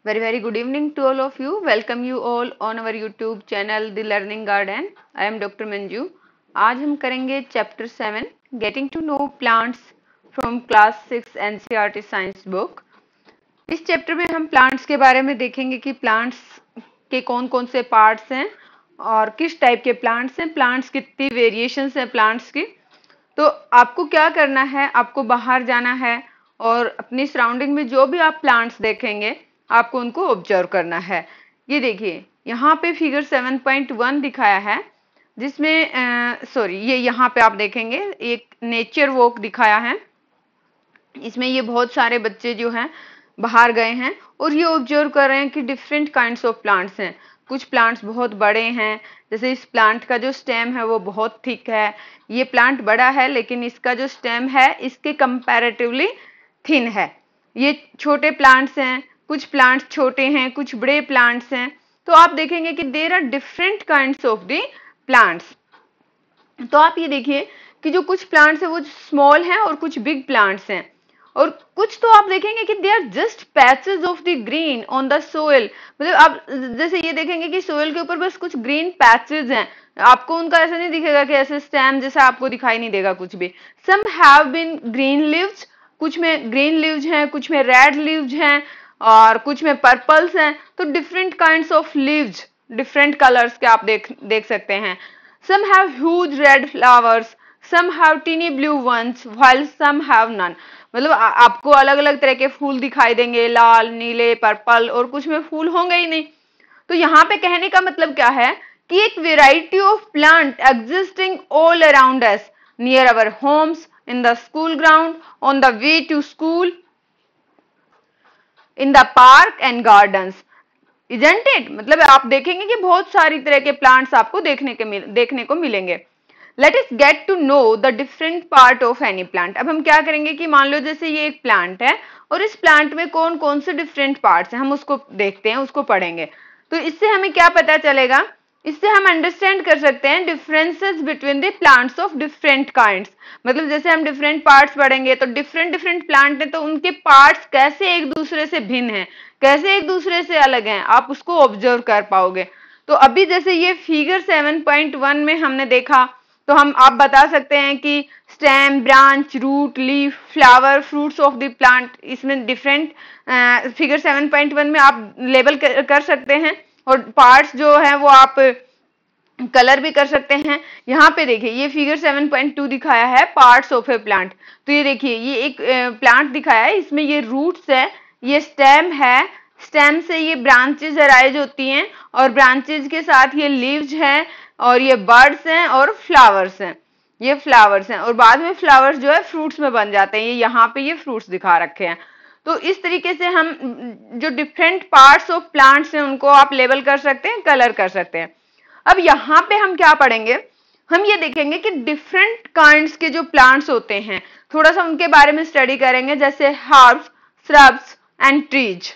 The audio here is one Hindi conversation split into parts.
Very good evening to all of you. Welcome you all on our YouTube channel The Learning Garden. I am Dr. Manju. आज हम करेंगे chapter 7 Getting to know plants from class 6 NCERT science book. इस चैप्टर में हम प्लांट्स के बारे में देखेंगे कि प्लांट्स के कौन कौन से पार्ट्स हैं और किस टाइप के प्लांट्स हैं, प्लांट्स कितनी वेरिएशंस हैं प्लांट्स की। तो आपको क्या करना है, आपको बाहर जाना है और अपनी सराउंडिंग में जो भी आप प्लांट्स देखेंगे आपको उनको ऑब्जर्व करना है। ये देखिए यहाँ पे फिगर 7.1 दिखाया है जिसमें ये यहाँ पे आप देखेंगे एक नेचर वॉक दिखाया है। इसमें ये बहुत सारे बच्चे जो हैं बाहर गए हैं और ये ऑब्जर्व कर रहे हैं कि डिफरेंट काइंड्स ऑफ प्लांट्स हैं। कुछ प्लांट्स बहुत बड़े हैं, जैसे इस प्लांट का जो स्टेम है वो बहुत थिक है। ये प्लांट बड़ा है लेकिन इसका जो स्टेम है इसके कंपैरेटिवली थिन है। ये छोटे प्लांट्स हैं, कुछ प्लांट्स छोटे हैं, कुछ बड़े प्लांट्स हैं। तो आप देखेंगे कि there are different kinds of the plants. तो आप ये देखिए कि जो कुछ प्लांट्स है वो स्मॉल हैं और कुछ बिग प्लांट्स हैं, और कुछ तो आप देखेंगे कि they are just patches of the green on the soil. मतलब आप जैसे ये देखेंगे कि सोइल के ऊपर बस कुछ ग्रीन पैचेस हैं, आपको उनका ऐसा नहीं दिखेगा कि ऐसे स्टेम जैसा आपको दिखाई नहीं देगा कुछ भी। Some have been green leaves, कुछ में ग्रीन लीव्स हैं, कुछ में रेड लीव्स हैं और कुछ में पर्पल्स हैं। तो different kinds of leaves, different colours के आप देख सकते हैं। Some have huge red flowers, some have teeny blue ones while some have none। मतलब आपको अलग अलग तरह के फूल दिखाई देंगे, लाल, नीले, पर्पल, और कुछ में फूल होंगे ही नहीं। तो यहाँ पे कहने का मतलब क्या है कि एक variety of plant existing all around us, near our homes, in the school ground, on the way to school, in the park and gardens, isn't it. मतलब आप देखेंगे कि बहुत सारी तरह के प्लांट्स आपको देखने को मिलेंगे। Let us get to know the different part of any plant. अब हम क्या करेंगे कि मान लो जैसे ये एक प्लांट है और इस प्लांट में कौन कौन से डिफरेंट पार्ट्स हैं, हम उसको देखते हैं, उसको पढ़ेंगे। तो इससे हमें क्या पता चलेगा, इससे हम अंडरस्टैंड कर सकते हैं differences between the plants of different kinds. मतलब जैसे हम डिफरेंट पार्ट्स पढ़ेंगे तो डिफरेंट प्लांट है तो उनके पार्ट्स कैसे एक दूसरे से भिन्न हैं, कैसे एक दूसरे से अलग हैं, आप उसको ऑब्जर्व कर पाओगे। तो अभी जैसे ये फिगर 7.1 में हमने देखा तो आप बता सकते हैं कि stem, branch, root, leaf, flower, fruits of the plant, इसमें डिफरेंट फिगर 7.1 में आप लेबल कर सकते हैं और पार्ट्स जो है वो आप कलर भी कर सकते हैं। यहाँ पे देखिए ये फिगर 7.2 दिखाया है पार्ट्स ऑफ ए प्लांट। तो ये देखिए ये एक प्लांट दिखाया है, इसमें ये रूट्स है, ये स्टेम है, स्टेम से ये ब्रांचेज अराइज होती हैं और ब्रांचेज के साथ ये लीव्स हैं और ये बर्ड्स हैं और फ्लावर्स हैं, ये फ्लावर्स हैं और बाद में फ्लावर्स जो है फ्रूट्स में बन जाते हैं। ये यहाँ पे ये फ्रूट्स दिखा रखे हैं। तो इस तरीके से हम जो डिफरेंट पार्ट्स ऑफ प्लांट्स हैं उनको आप लेबल कर सकते हैं, कलर कर सकते हैं। अब यहाँ पे हम क्या पढ़ेंगे, हम ये देखेंगे कि डिफरेंट काइंड्स के जो प्लांट्स होते हैं थोड़ा सा उनके बारे में स्टडी करेंगे, जैसे हर्ब्स, श्रब्स एंड ट्रीज।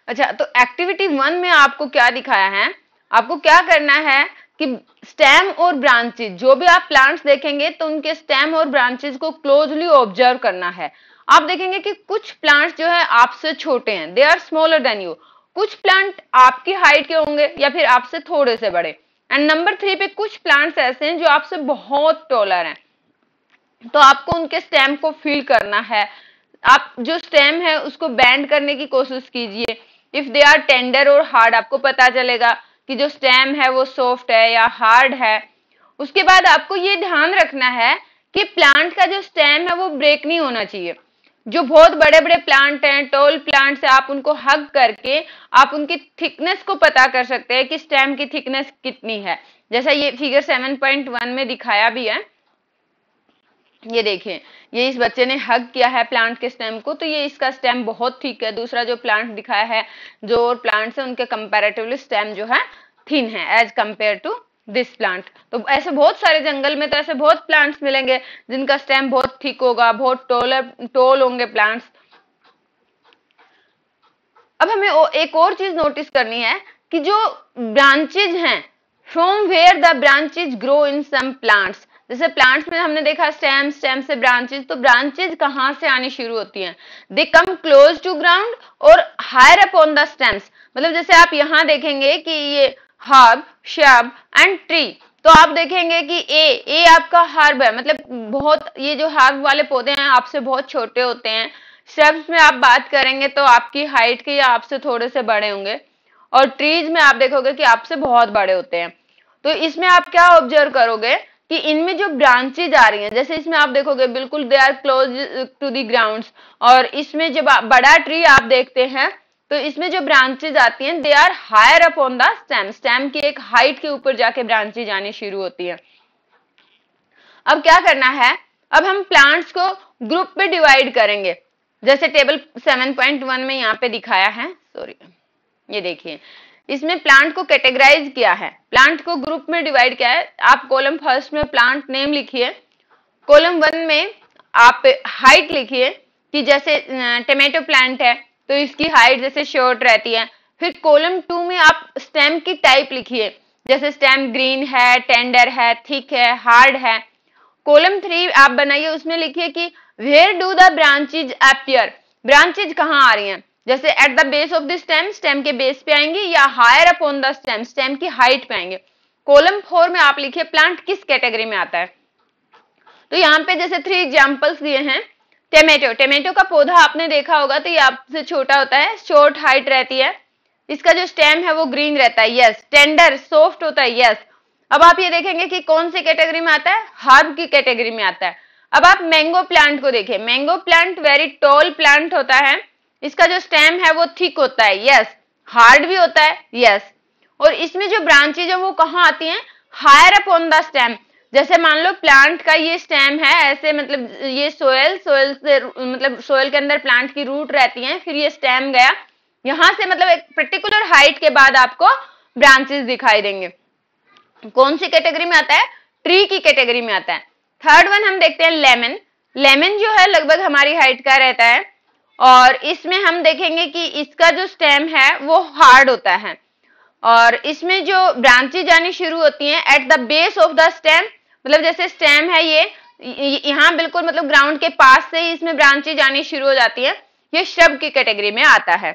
अच्छा, तो एक्टिविटी 1 में आपको क्या दिखाया है, आपको क्या करना है कि स्टेम और ब्रांचेज, जो भी आप प्लांट्स देखेंगे तो उनके स्टेम और ब्रांचेज को क्लोजली ऑब्जर्व करना है। आप देखेंगे कि कुछ प्लांट्स जो है आपसे छोटे हैं, they are smaller than you. कुछ प्लांट आपकी हाइट के होंगे या फिर आपसे थोड़े से बड़े। एंड नंबर 3 पे कुछ प्लांट्स ऐसे हैं जो आपसे बहुत टॉलर हैं। तो आपको उनके स्टेम को फील करना है, आप जो स्टेम है उसको बेंड करने की कोशिश कीजिए। इफ दे आर टेंडर और हार्ड, आपको पता चलेगा कि जो स्टेम है वो सॉफ्ट है या हार्ड है। उसके बाद आपको ये ध्यान रखना है कि प्लांट का जो स्टेम है वो ब्रेक नहीं होना चाहिए। जो बहुत बड़े बड़े प्लांट हैं, टॉल प्लांट्स है, आप उनको हग करके आप उनकी थिकनेस को पता कर सकते हैं कि स्टेम की थिकनेस कितनी है। जैसा ये फिगर 7.1 में दिखाया भी है, ये देखिए ये इस बच्चे ने हग किया है प्लांट के स्टेम को, तो ये इसका स्टेम बहुत थिक है। दूसरा जो प्लांट दिखाया है, जो और प्लांट्स है उनके कंपैरेटिवली स्टेम जो है थिन है as compare to this plant. तो ऐसे बहुत सारे जंगल में तो ऐसे बहुत प्लांट्स मिलेंगे जिनका स्टेम बहुत थिक होगा, बहुत टॉल होंगे प्लांट्स। अब हमें एक और चीज नोटिस करनी है कि जो ब्रांचेज हैं, from where the branches grow in some plants, जैसे प्लांट्स में हमने देखा स्टेम, स्टेम से ब्रांचेज, तो ब्रांचेज कहाँ से आनी शुरू होती हैं? They come close to ground और हायर अपॉन द स्टेम्स। मतलब जैसे आप यहाँ देखेंगे कि ये हर्ब, श्रब एंड ट्री, तो आप देखेंगे कि ए आपका हर्ब है, मतलब बहुत, ये जो हर्ब वाले पौधे हैं आपसे बहुत छोटे होते हैं। श्रब्स में आप बात करेंगे तो आपकी हाइट के या आपसे थोड़े से बड़े होंगे, और ट्रीज में आप देखोगे कि आपसे बहुत बड़े होते हैं। तो इसमें आप क्या ऑब्जर्व करोगे कि इनमें जो ब्रांचेज आ रही हैं, जैसे इसमें आप देखोगे बिल्कुल they are close to the grounds, और इसमें जब बड़ा ट्री आप देखते हैं तो इसमें जो ब्रांचेज आती हैं they are higher up on the stem, stem की एक हाइट के ऊपर जाके ब्रांचेज आनी शुरू होती है। अब क्या करना है, अब हम प्लांट्स को ग्रुप में डिवाइड करेंगे, जैसे टेबल 7.1 में यहाँ पे दिखाया है, सॉरी ये देखिए, इसमें प्लांट को कैटेगराइज किया है, प्लांट को ग्रुप में डिवाइड किया है। आप कॉलम फर्स्ट में प्लांट नेम लिखिए, कॉलम 1 में आप हाइट लिखिए कि जैसे टमाटो प्लांट है तो इसकी हाइट जैसे शॉर्ट रहती है। फिर कॉलम 2 में आप स्टेम की टाइप लिखिए, जैसे स्टेम ग्रीन है, टेंडर है, थिक है, हार्ड है। कॉलम 3 आप बनाइए, उसमें लिखिए कि where do the branches appear, branches कहाँ आ रही हैं, जैसे at the base of the stem, stem के बेस पे आएंगे, या higher upon the stem, stem की हाइट पे आएंगे। कॉलम 4 में आप लिखिए प्लांट किस कैटेगरी में आता है। तो यहाँ पे जैसे 3 एग्जांपल्स दिए हैं। टमेटो, टमेटो का पौधा आपने देखा होगा तो ये आपसे छोटा होता है, शॉर्ट हाइट रहती है, इसका जो स्टेम है वो ग्रीन रहता है, यस। टेंडर, सॉफ्ट होता है, यस। अब आप ये देखेंगे कि कौन सी कैटेगरी में आता है, हर्ब की कैटेगरी में आता है। अब आप मैंगो प्लांट को देखिए, mango plant very tall plant होता है, इसका जो स्टेम है वो थिक होता है, यस। हार्ड भी होता है, यस। और इसमें जो ब्रांचेज है वो कहाँ आती हैं, higher up on the stem. जैसे मान लो प्लांट का ये स्टेम है ऐसे, मतलब ये सोयल से, मतलब सोयल के अंदर प्लांट की रूट रहती है, फिर ये स्टेम गया यहां से, मतलब एक पर्टिकुलर हाइट के बाद आपको ब्रांचेस दिखाई देंगे। कौन सी कैटेगरी में आता है, ट्री की कैटेगरी में आता है। थर्ड वन हम देखते हैं लेमन। लेमन जो है लगभग हमारी हाइट का रहता है, और इसमें हम देखेंगे कि इसका जो स्टेम है वो हार्ड होता है, और इसमें जो ब्रांचेज आनी शुरू होती हैं eight the base of the stem, मतलब जैसे स्टेम है ये यहाँ बिल्कुल मतलब ग्राउंड के पास से ही इसमें ब्रांचेज आनी शुरू हो जाती है, ये श्रब की कैटेगरी में आता है।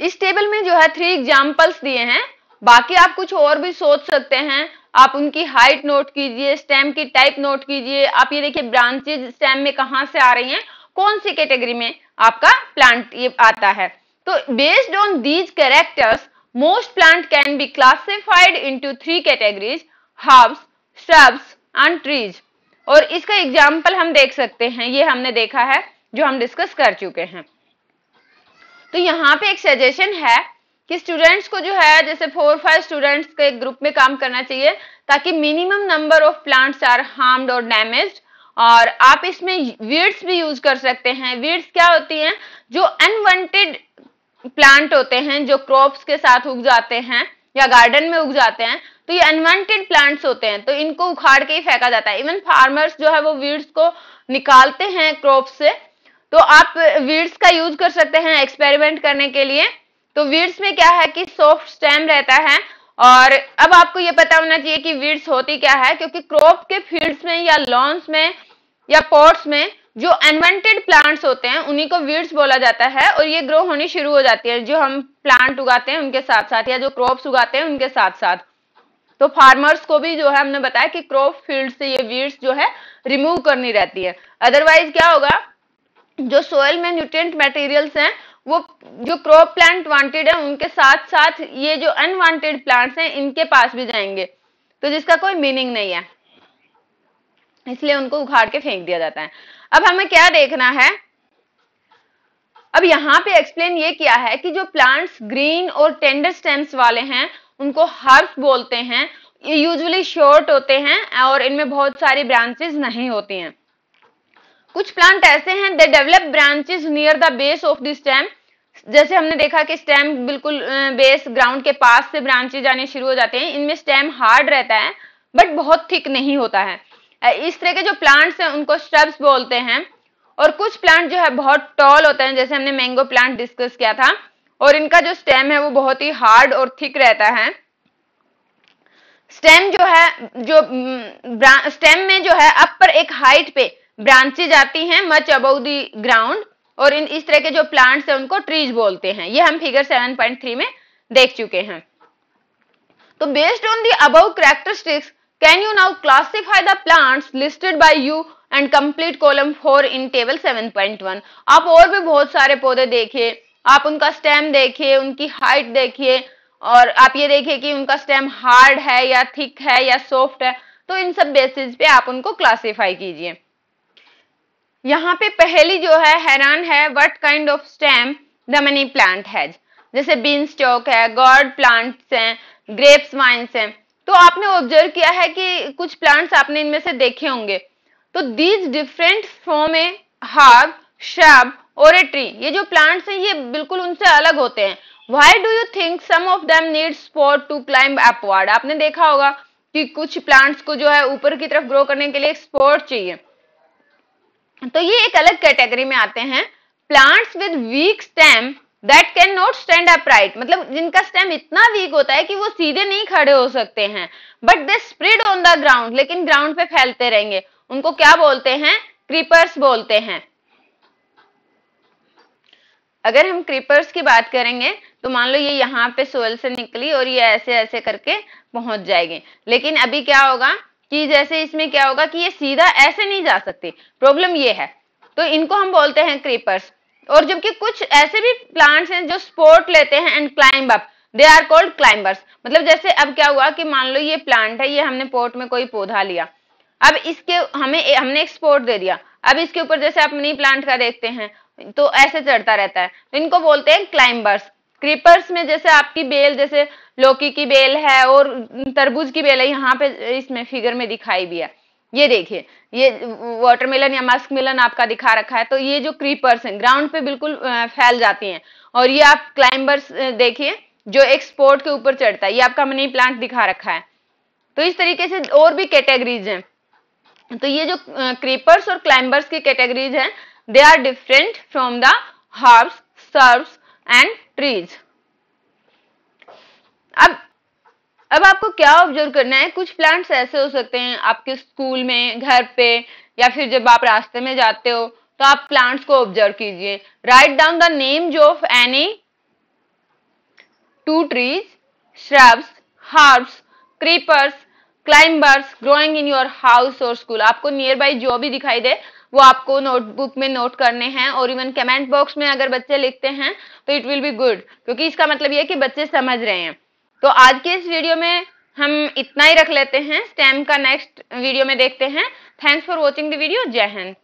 इस टेबल में जो है 3 एग्जांपल्स दिए हैं, बाकी आप कुछ और भी सोच सकते हैं, आप उनकी हाइट नोट कीजिए, स्टेम की टाइप नोट कीजिए। आप ये देखिए ब्रांचेज स्टेम में कहां से आ रही हैं, कौन सी कैटेगरी में आपका प्लांट ये आता है। तो based on these characters most plant can be classified into 3 categories, herbs, shrubs and trees. और इसका एग्जाम्पल हम देख सकते हैं, ये हमने देखा है जो हम डिस्कस कर चुके हैं। तो यहाँ पे एक सजेशन है कि स्टूडेंट्स को जो है जैसे 4-5 स्टूडेंट्स के ग्रुप में काम करना चाहिए, ताकि minimum number of plants are harmed और डैमेज्ड। और आप इसमें वीड्स भी यूज कर सकते हैं। वीड्स क्या होती हैं, जो अनवांटेड प्लांट होते हैं, जो क्रॉप्स के साथ उग जाते हैं या गार्डन में उग जाते हैं, तो ये अनवांटेड प्लांट्स होते हैं, तो इनको उखाड़ के ही फेंका जाता है। इवन फार्मर्स जो है वो वीड्स को निकालते हैं क्रॉप से, तो आप वीड्स का यूज कर सकते हैं एक्सपेरिमेंट करने के लिए। तो वीड्स में क्या है कि सॉफ्ट स्टेम रहता है, और अब आपको ये पता होना चाहिए कि वीड्स होती क्या है, क्योंकि क्रॉप के फील्ड्स में या लॉन्स में या पॉट्स में जो अनवांटेड प्लांट्स होते हैं उन्हीं को वीड्स बोला जाता है, और ये ग्रो होनी शुरू हो जाती है जो हम प्लांट उगाते हैं उनके साथ साथ, या जो क्रॉप्स उगाते हैं उनके साथ साथ। तो फार्मर्स को भी जो है हमने बताया कि क्रॉप फील्ड से ये वीड्स जो है रिमूव करनी रहती है। अदरवाइज क्या होगा, जो सोयल में न्यूट्रिएंट मटेरियल्स हैं वो जो क्रॉप प्लांट वांटेड है उनके साथ साथ ये जो अनवांटेड प्लांट्स हैं इनके पास भी जाएंगे, तो जिसका कोई मीनिंग नहीं है, इसलिए उनको उखाड़ के फेंक दिया जाता है। अब हमें क्या देखना है, अब यहाँ पे एक्सप्लेन ये किया है कि जो प्लांट्स ग्रीन और टेंडर स्टेम्स वाले हैं उनको हर्ब्स बोलते हैं। ये यूजुअली शॉर्ट होते हैं और इनमें बहुत सारी ब्रांचेस नहीं होती हैं। कुछ प्लांट ऐसे हैं they develop branches near the base of the stem, जैसे हमने देखा कि स्टेम बिल्कुल बेस ग्राउंड के पास से ब्रांचेज आने शुरू हो जाते हैं। इनमें स्टेम हार्ड रहता है बट बहुत थिक नहीं होता है। इस तरह के जो प्लांट्स हैं उनको श्रब्स बोलते हैं। और कुछ प्लांट जो है बहुत टॉल होते हैं, जैसे हमने मैंगो प्लांट डिस्कस किया था, और इनका जो स्टेम है वो बहुत ही हार्ड और थिक रहता है। स्टेम जो है, जो स्टेम में जो है अपर एक हाइट पे ब्रांचेज आती हैं मच अबव द ग्राउंड, और इस तरह के जो प्लांट्स हैं उनको ट्रीज बोलते हैं। ये हम फिगर 7.3 में देख चुके हैं। तो based on the above characteristics can you now classify the plants listed by you and complete column 4 in table 7.1। आप और भी बहुत सारे पौधे देखिए, आप उनका स्टेम देखिए, उनकी हाइट देखिए, और आप ये देखिए कि उनका स्टेम हार्ड है या थिक है या सॉफ्ट है। तो इन सब बेसिस पे आप उनको क्लासिफाई कीजिए। यहाँ पे पहली जो है हैरान है, what kind of stem the money plant has. जैसे बीन स्टॉक है, गॉड प्लांट्स हैं, ग्रेप्स वाइन्स हैं। तो आपने ऑब्जर्व किया है कि कुछ प्लांट्स आपने इनमें से देखे होंगे। तो these different from A herb, shrub और ए ट्री। ये जो प्लांट्स हैं ये बिल्कुल उनसे अलग होते हैं। Why do you think some of them need support to climb upward. आपने देखा होगा कि कुछ प्लांट्स को जो है ऊपर की तरफ ग्रो करने के लिए एक स्पोर्ट चाहिए। तो ये एक अलग कैटेगरी में आते हैं, plants with weak stem that can not stand upright. मतलब जिनका स्टेम इतना वीक होता है कि वो सीधे नहीं खड़े हो सकते हैं, but they spread on the ground, लेकिन ग्राउंड पे फैलते रहेंगे। उनको क्या बोलते हैं? क्रीपर्स बोलते हैं। अगर हम क्रीपर्स की बात करेंगे तो मान लो ये यहाँ पे सोयल से निकली और ये ऐसे ऐसे करके पहुंच जाएगी, लेकिन अभी क्या होगा कि जैसे इसमें क्या होगा कि ये सीधा ऐसे नहीं जा सकती। प्रॉब्लम ये है, तो इनको हम बोलते हैं क्रीपर्स। और जबकि कुछ ऐसे भी प्लांट्स हैं जो स्पोर्ट लेते हैं and climb up, they are called climbers. मतलब जैसे अब क्या हुआ कि मान लो ये प्लांट है, ये हमने पॉट में कोई पौधा लिया, अब इसके हमने एक स्पोर्ट दे दिया, अब इसके ऊपर जैसे आप मनी प्लांट का देखते हैं तो ऐसे चढ़ता रहता है, तो इनको बोलते हैं क्लाइंबर्स। क्रीपर्स में जैसे आपकी बेल, जैसे लौकी की बेल है और तरबूज की बेल है, यहाँ पे इसमें फिगर में दिखाई भी है। ये देखिए, ये वाटरमेलन या मस्क मिलन आपका दिखा रखा है। तो ये जो क्रीपर्स हैं ग्राउंड पे बिल्कुल फैल जाती हैं, और ये आप क्लाइंबर्स देखिए जो एक स्पोर्ट के ऊपर चढ़ता है, ये आपका मनी प्लांट दिखा रखा है। तो इस तरीके से और भी कैटेगरीज हैं। तो ये जो क्रीपर्स और क्लाइंबर्स की कैटेगरीज हैं, they are different from the herbs, shrubs and trees. अब आपको क्या ऑब्जर्व करना है, कुछ प्लांट्स ऐसे हो सकते हैं आपके स्कूल में, घर पे, या फिर जब आप रास्ते में जाते हो तो आप प्लांट्स को ऑब्जर्व कीजिए। Write down the names of any 2 trees, shrubs, herbs, creepers, climbers growing in your house or school। आपको नियर बाई जो भी दिखाई दे वो आपको नोटबुक में नोट करने हैं, और इवन कमेंट बॉक्स में अगर बच्चे लिखते हैं तो इट विल बी गुड, क्योंकि इसका मतलब ये है कि बच्चे समझ रहे हैं। तो आज के इस वीडियो में हम इतना ही रख लेते हैं, स्टेम का नेक्स्ट वीडियो में देखते हैं। Thanks for watching the video. जय हिंद।